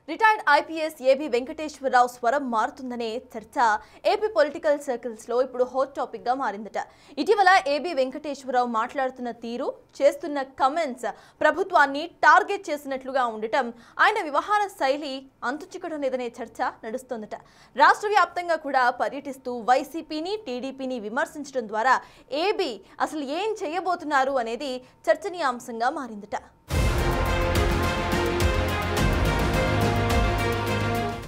Retired IPS AB Venkateswararao స్వరం మారుతుందనే చర్చ AP political circles లో ఇప్పుడు హాట్ టాపిక్ గా మారిందట. ఇటీవల ఏబీ వెంకటేశ్వరరావు మాట్లాడుతున్న తీరు, చేస్తున్న కమెంట్స్ ప్రభుత్వాన్ని టార్గెట్ చేసినట్లుగా ఉండటం, ఆయన వ్యవహార శైలి అంతుచిక్కడం లేదనే చర్చ నడుస్తోందట. రాష్ట్ర వ్యాప్తంగా కూడా పర్యటిస్తూ వైసీపీని, టీడీపీని విమర్శించడం ద్వారా ఏబీ అసలు ఏం చేయబోతున్నారు అనేది చర్చనీయాంశంగా మారిందట.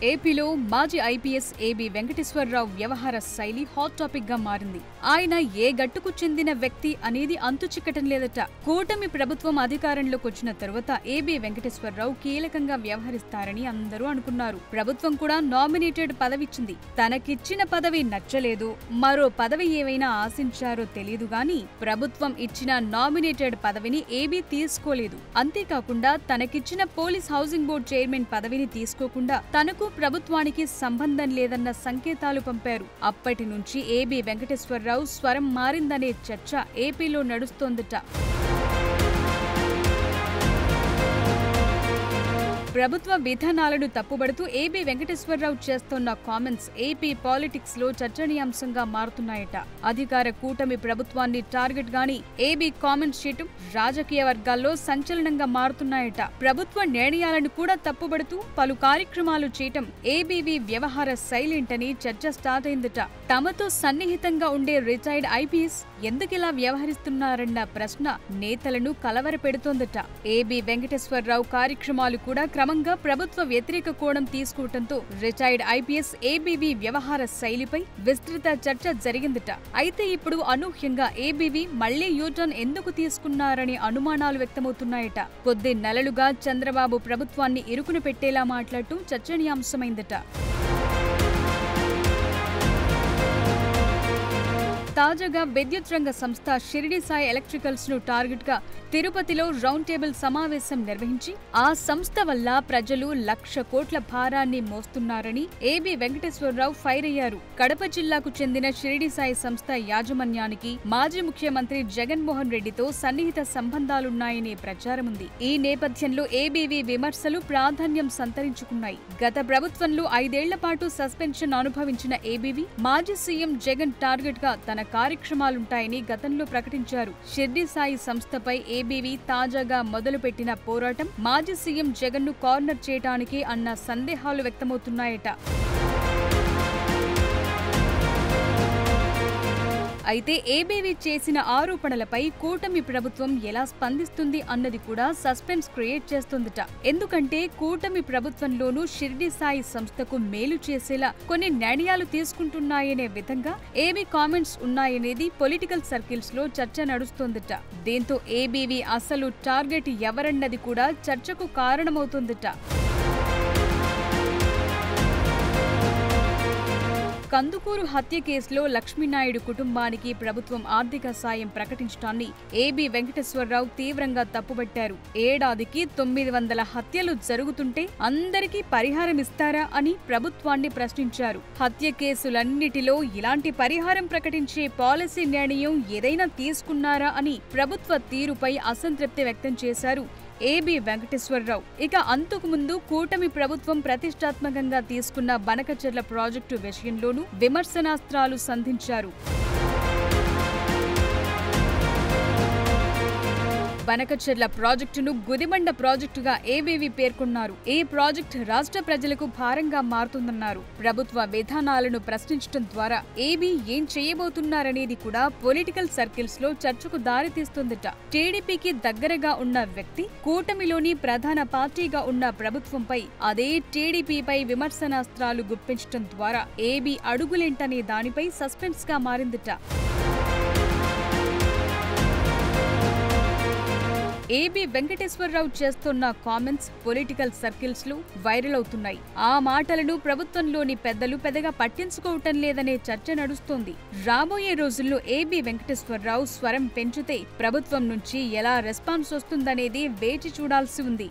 ఏపీలో మాజీ ఐపీఎస్ ఏబీ వెంకటేశ్వరరావు వ్యవహార శైలి హాట్ టాపిక్ గా మారింది. ఆయన ఏ గట్టుకు చెందిన వ్యక్తి అనేది అంతుచిక్కటం లేదట. కూటమి ప్రభుత్వం అధికారంలోకి వచ్చిన తరువాత ఏబీ వెంకటేశ్వరరావు కీలకంగా వ్యవహరిస్తారని అందరూ అనుకున్నారు. ప్రభుత్వం కూడా నామినేటెడ్ పదవిచ్చింది. తనకిచ్చిన పదవి నచ్చలేదు, మరో పదవి ఏమైనా ఆశించారో తెలియదు గాని ప్రభుత్వం ఇచ్చిన నామినేటెడ్ పదవిని ఏబీ తీసుకోలేదు. అంతేకాకుండా తనకిచ్చిన పోలీస్ హౌసింగ్ బోర్డు చైర్మన్ పదవిని తీసుకోకుండా తనకు ప్రభుత్వానికి సంబంధం లేదన్న సంకేతాలు పంపారు. అప్పటి నుంచి ఏబీ వెంకటేశ్వరరావు స్వరం మారిందనే చర్చ ఏపీలో నడుస్తోందట. ప్రభుత్వ విధానాలను తప్పుబడుతూ ఏబీ వెంకటేశ్వరరావు చేస్తున్న కామెంట్స్ ఏపీ పాలిటిక్స్ లో చర్చనీయాంశంగా మారుతున్నాయట. అధికార కూటమి ప్రభుత్వాన్ని టార్గెట్ గాని ఏబీ కామెంట్స్ చేయటం రాజకీయ వర్గాల్లో సంచలనంగా మారుతున్నాయట. ప్రభుత్వ నిర్ణయాలను కూడా తప్పుబడుతూ పలు కార్యక్రమాలు చేయటం ఏబీవీ వ్యవహార శైలింటని చర్చ స్టార్ట్ అయిందట. తమతో సన్నిహితంగా ఉండే రిటైర్డ్ ఐపీఎస్ ఎందుకిలా వ్యవహరిస్తున్నారన్న ప్రశ్న నేతలను కలవరపెడుతోందట. ఏబీ వెంకటేశ్వరరావు కార్యక్రమాలు కూడా క్రమంగా ప్రభుత్వ వ్యతిరేక కోణం తీసుకోవడంతో రిటైర్డ్ ఐపీఎస్ ఏబీవీ వ్యవహార శైలిపై విస్తృత చర్చ జరిగిందట. అయితే ఇప్పుడు అనూహ్యంగా ఏబీవీ మళ్లీ యూటర్న్ ఎందుకు తీసుకున్నారని అనుమానాలు వ్యక్తమవుతున్నాయట. కొద్ది నెలలుగా చంద్రబాబు ప్రభుత్వాన్ని ఇరుకున పెట్టేలా మాట్లాడటం చర్చనీయాంశమైందట. తాజాగా విద్యుత్ రంగ సంస్థ షిరిడి సాయి ఎలక్ట్రికల్స్ ను టార్గెట్ గా తిరుపతిలో రౌండ్ టేబుల్ సమావేశం నిర్వహించి ఆ సంస్థ వల్ల ప్రజలు 1,00,000 కోట్ల భారాన్ని మోస్తున్నారని ఏబీ వెంకటేశ్వరరావు ఫైర్ అయ్యారు. కడప జిల్లాకు చెందిన షిరిడి సాయి సంస్థ యాజమాన్యానికి మాజీ ముఖ్యమంత్రి జగన్మోహన్ రెడ్డితో సన్నిహిత సంబంధాలున్నాయనే ప్రచారముంది. ఈ నేపథ్యంలో ఏబీవీ విమర్శలు ప్రాధాన్యం సంతరించుకున్నాయి. గత ప్రభుత్వంలో 5 ఏళ్ల పాటు సస్పెన్షన్ అనుభవించిన ఏబీవీ మాజీ సీఎం జగన్ టార్గెట్ గా తన కార్యక్రమాలుంటాయని గతంలో ప్రకటించారు. షిర్డీ సాయి సంస్థపై ఏబీవీ తాజాగా మొదలుపెట్టిన పోరాటం మాజీ సీఎం జగన్ ను కార్నర్ చేయటానికి అన్న సందేహాలు వ్యక్తమవుతున్నాయట. అయితే ఏబీవీ చేసిన ఆరోపణలపై కూటమి ప్రభుత్వం ఎలా స్పందిస్తుంది అన్నది కూడా సస్పెన్స్ క్రియేట్ చేస్తుందట. ఎందుకంటే కూటమి ప్రభుత్వంలోనూ షిర్డీ సాయి సంస్థకు మేలు చేసేలా కొన్ని నిర్ణయాలు తీసుకుంటున్నాయనే విధంగా ఏబీ కామెంట్స్ ఉన్నాయనేది పొలిటికల్ సర్కిల్స్ లో చర్చ నడుస్తోందట. దీంతో ఏబీవీ అసలు టార్గెట్ ఎవరన్నది కూడా చర్చకు కారణమవుతోందట. కందుకూరు హత్య కేసులో లక్ష్మీనాయుడు కుటుంబానికి ప్రభుత్వం ఆర్థిక సాయం ప్రకటించడాన్ని ఏబీ వెంకటేశ్వరరావు తీవ్రంగా తప్పుబట్టారు. ఏడాదికి 900 హత్యలు జరుగుతుంటే అందరికీ పరిహారం ఇస్తారా అని ప్రభుత్వాన్ని ప్రశ్నించారు. హత్య కేసులన్నిటిలో ఇలాంటి పరిహారం ప్రకటించే పాలసీ నిర్ణయం ఏదైనా తీసుకున్నారా అని ప్రభుత్వ తీరుపై అసంతృప్తి వ్యక్తం చేశారు ఏబీ వెంకటేశ్వరరావు. ఇక అంతకు ముందు కూటమి ప్రభుత్వం ప్రతిష్టాత్మకంగా తీసుకున్న బనకచెర్ల ప్రాజెక్టు విషయంలోనూ విమర్శనాస్త్రాలు సంధించారు. బనకచెర్ల ప్రాజెక్టును గుదిబండ ప్రాజెక్టుగా ఏబీవీ పేర్కొన్నారు. ఈ ప్రాజెక్టు రాష్ట్ర ప్రజలకు భారంగా మారుతుందన్నారు. ప్రభుత్వ విధానాలను ప్రశ్నించడం ద్వారా ఏబీ ఏం చేయబోతున్నారనేది కూడా పొలిటికల్ సర్కిల్స్ లో చర్చకు దారితీస్తుందట. టీడీపీకి దగ్గరగా ఉన్న వ్యక్తి కూటమిలోని ప్రధాన పార్టీగా ఉన్న ప్రభుత్వంపై అదే టీడీపీపై విమర్శనాస్త్రాలు గుప్పించడం ద్వారా ఏబీ అడుగులేంటనే దానిపై సస్పెన్స్ గా మారిందట. ఏబీ వెంకటేశ్వరరావు చేస్తున్న కామెంట్స్ పొలిటికల్ సర్కిల్స్ లో వైరల్ అవుతున్నాయి. ఆ మాటలను ప్రభుత్వంలోని పెద్దలు పెద్దగా పట్టించుకోవటం లేదనే చర్చ నడుస్తోంది. రాబోయే రోజుల్లో ఏబీ వెంకటేశ్వరరావు స్వరం పెంచితే ప్రభుత్వం నుంచి ఎలా రెస్పాన్స్ వస్తుందనేది వేచి చూడాల్సి ఉంది.